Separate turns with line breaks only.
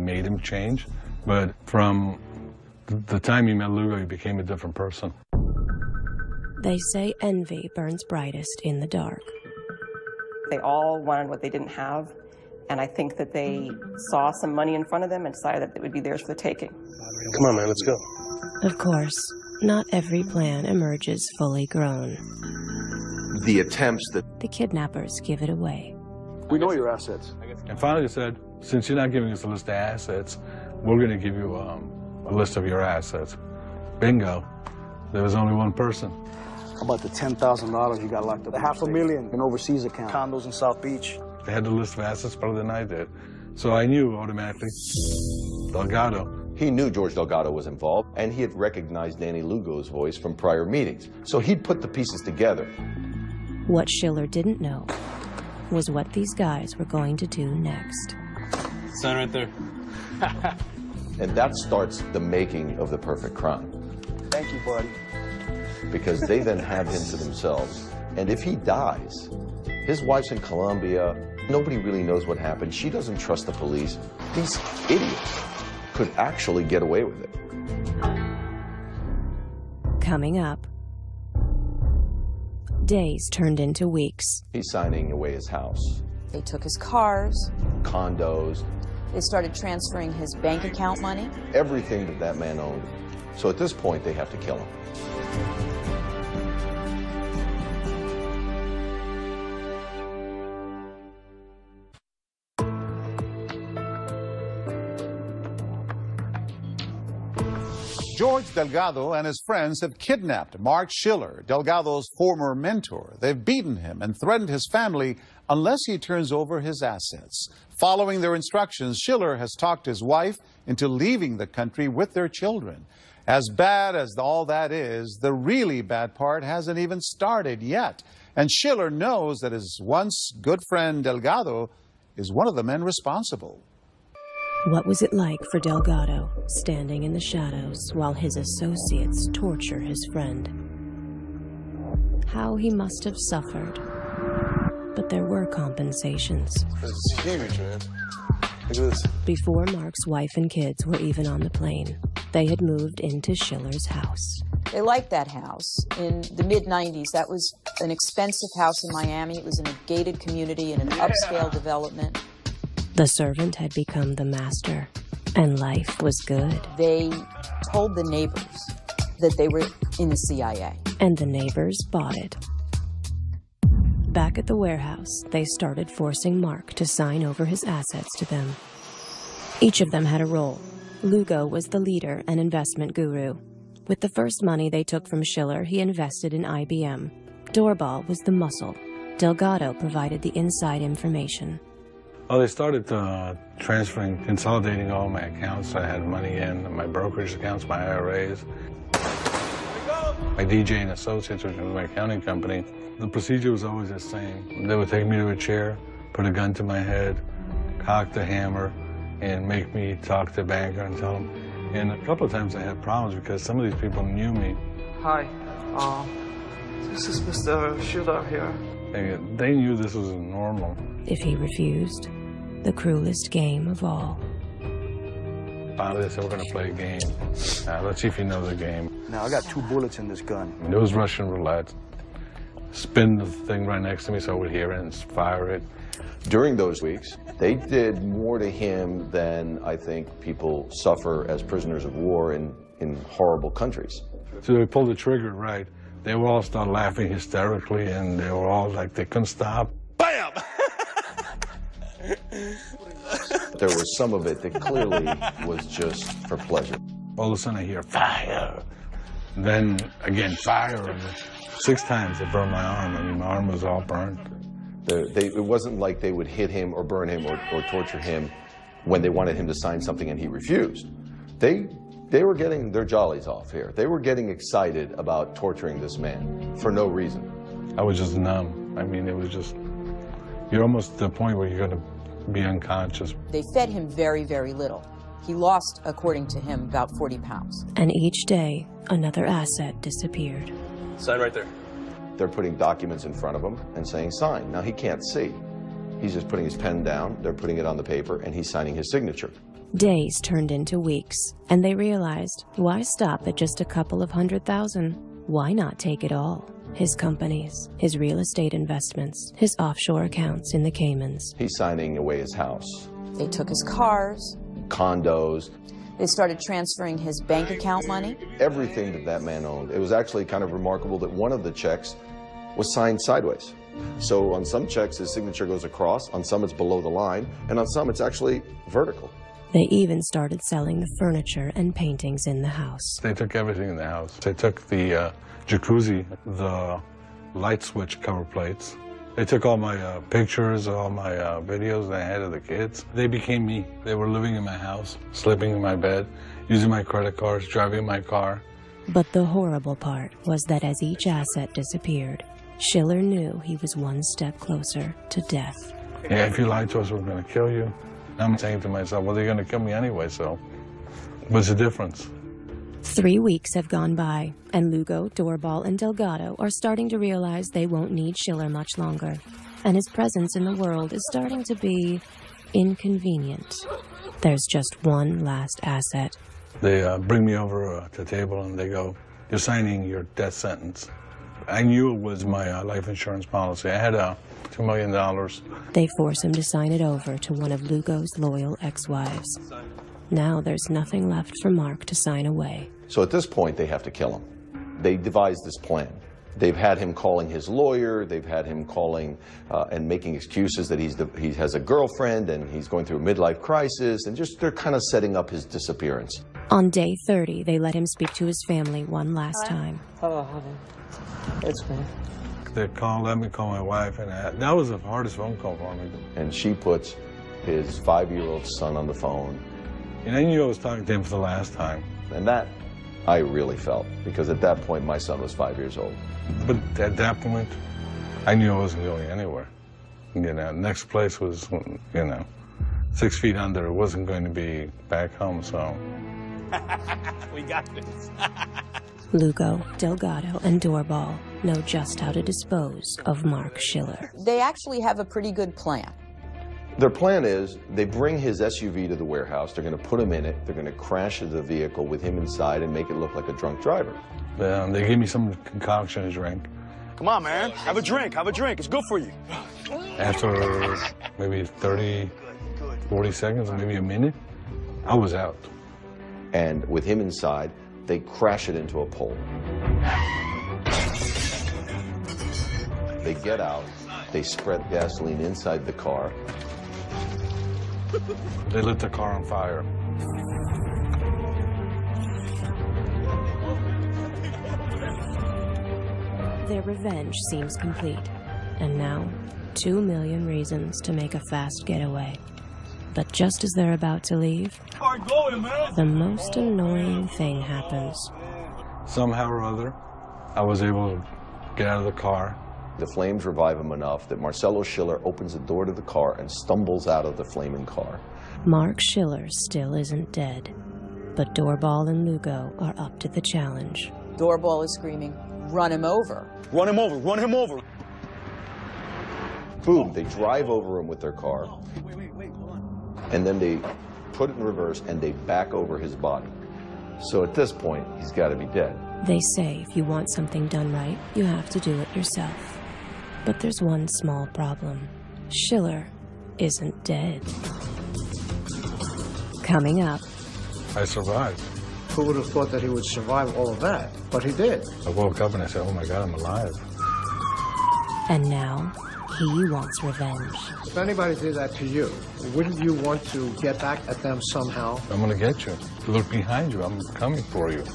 made him change, but from the time he met Lugo, he became a different person.
They say envy burns brightest in the dark.
They all wanted what they didn't have, and I think that they saw some money in front of them and decided that it would be theirs for the taking.
Come on, man, let's go.
Of course, not every plan emerges fully grown.
The attempts that...
The kidnappers give it away.
We know your assets.
And finally they said, since you're not giving us a list of assets, we're going to give you a list of your assets. Bingo. There was only one person.
How about the $10,000 you got locked up? The $500,000 in overseas account. Condos in South Beach.
They had the list of assets better than I did. So I knew automatically Delgado.
He knew George Delgado was involved, and he had recognized Danny Lugo's voice from prior meetings. So he'd put the pieces together.
What Schiller didn't know was what these guys were going to do next.
Sign right there.
And that starts the making of the perfect crime.
Thank you, buddy.
Because they then have him to themselves. And if he dies, his wife's in Colombia, nobody really knows what happened. She doesn't trust the police. These idiots could actually get away with it.
Coming up, days turned into weeks.
He's signing away his house.
They took his cars.
Condos.
They started transferring his bank account money.
Everything that that man owned. So at this point, they have to kill him.
George Delgado and his friends have kidnapped Marc Schiller, Delgado's former mentor. They've beaten him and threatened his family unless he turns over his assets. Following their instructions, Schiller has talked his wife into leaving the country with their children. As bad as all that is, the really bad part hasn't even started yet. And Schiller knows that his once good friend Delgado is one of the men responsible.
What was it like for Delgado, standing in the shadows while his associates torture his friend? How he must have suffered. But there were compensations.
This is huge, man. Look at this.
Before Marc's wife and kids were even on the plane, they had moved into Schiller's house.
They liked that house. In the mid-90s, that was an expensive house in Miami. It was in a gated community in an upscale development.
The servant had become the master, and life was good.
They told the neighbors that they were in the CIA.
And the neighbors bought it. Back at the warehouse, they started forcing Marc to sign over his assets to them. Each of them had a role. Lugo was the leader and investment guru. With the first money they took from Schiller, he invested in IBM. Doorbell was the muscle. Delgado provided the inside information.
Well, they started transferring, consolidating all my accounts. I had money in my brokerage accounts, my IRAs, my DJ and Associates, which was my accounting company. The procedure was always the same. They would take me to a chair, put a gun to my head, cock the hammer, and make me talk to the banker and tell him. And a couple of times I had problems because some of these people knew me.
Hi, this is Mr. Schiller here.
They knew this was normal.
If he refused, the cruelest game of all.
Finally, they said, we're going to play a game. Let's see if you know the game.
Now, I got 2 bullets in this gun.
And it was Russian roulette. Spin the thing right next to me so I would hear it and fire it.
During those weeks, they did more to him than I think people suffer as prisoners of war in horrible countries.
So they pulled the trigger, right. They would all start laughing hysterically, and they were all like, they couldn't stop.
Bam!
There was some of it that clearly was just for pleasure.
All of a sudden I hear fire. Then again, fire. And 6 times it burned my arm. I mean, my arm was all burned.
It wasn't like they would hit him or burn him or torture him when they wanted him to sign something and he refused. They were getting their jollies off here. They were getting excited about torturing this man for no reason.
I was just numb. I mean, it was just, you're almost to the point where you're going to be unconscious.
They fed him very, very little. He lost, according to him, about 40 pounds.
And each day, another asset disappeared.
Sign right there.
They're putting documents in front of him and saying sign. Now he can't see. He's just putting his pen down, they're putting it on the paper, and he's signing his signature.
Days turned into weeks, and they realized, why stop at just a couple of $100,000? Why not take it all? His companies, his real estate investments, his offshore accounts in the Caymans.
He's signing away his house.
They took his cars.
Condos.
They started transferring his bank account money.
Everything that that man owned. It was actually kind of remarkable that one of the checks was signed sideways. So on some checks, his signature goes across, on some it's below the line, and on some it's actually vertical.
They even started selling the furniture and paintings in the house.
They took everything in the house. They took the jacuzzi, the light switch cover plates. They took all my pictures, all my videos that I had of the kids. They became me. They were living in my house, sleeping in my bed, using my credit cards, driving my car.
But the horrible part was that as each asset disappeared, Schiller knew he was one step closer to death.
Yeah, if you lie to us, we're going to kill you. I'm saying to myself, well, they're going to kill me anyway, so what's the difference?
3 weeks have gone by, and Lugo, Doorbal, and Delgado are starting to realize they won't need Schiller much longer, and his presence in the world is starting to be inconvenient. There's just one last asset.
They bring me over to the table, and they go, you're signing your death sentence. I knew it was my life insurance policy. I had $2 million.
They force him to sign it over to one of Lugo's loyal ex-wives. Now there's nothing left for Marc to sign away.
So at this point, they have to kill him. They devised this plan. They've had him calling his lawyer. They've had him calling and making excuses that he has a girlfriend and he's going through a midlife crisis, and just they're kind of setting up his disappearance.
On day 30, they let him speak to his family one last time.
Hello, honey. It's me.
They let me call my wife, and that was the hardest phone call for me.
And she puts his 5-year-old son on the phone.
And I knew I was talking to him for the last time.
And that I really felt, because at that point my son was 5 years old.
But at that point, I knew I wasn't going anywhere. You know, next place was, 6 feet under. It wasn't going to be back home, so.
We got this.
Lugo, Delgado, and Doorbal know just how to dispose of Marc Schiller.
They actually have a pretty good plan.
Their plan is they bring his SUV to the warehouse. They're going to put him in it. They're going to crash the vehicle with him inside and make it look like a drunk driver.
They gave me some concoction to drink.
Come on, man. Have a drink. Have a drink. It's good for you.
After maybe 30, 40 seconds, maybe a minute, I was out.
And with him inside, they crash it into a pole. They get out. They spread gasoline inside the car.
They lit the car on fire.
Their revenge seems complete, and now 2 million reasons to make a fast getaway. But just as they're about to leave, the most annoying thing happens.
Somehow or other, I was able to get out of the car.
The flames revive him enough that Marcelo Schiller opens the door to the car and stumbles out of the flaming car.
Marc Schiller still isn't dead, but Doorbal and Lugo are up to the challenge.
Doorbal is screaming, "Run him over."
Run him over. Run him over.
Boom, they drive over him with their car. And then they put it in reverse and they back over his body. So at this point, he's got to be dead.
They say if you want something done right, you have to do it yourself. But there's one small problem. Schiller isn't dead. Coming up.
I survived.
Who would have thought that he would survive all of that? But he did.
I woke up and I said, oh my God, I'm alive.
And now, he wants revenge.
If anybody did that to you, wouldn't you want to get back at them somehow?
I'm going to get you. Look behind you. I'm coming for you.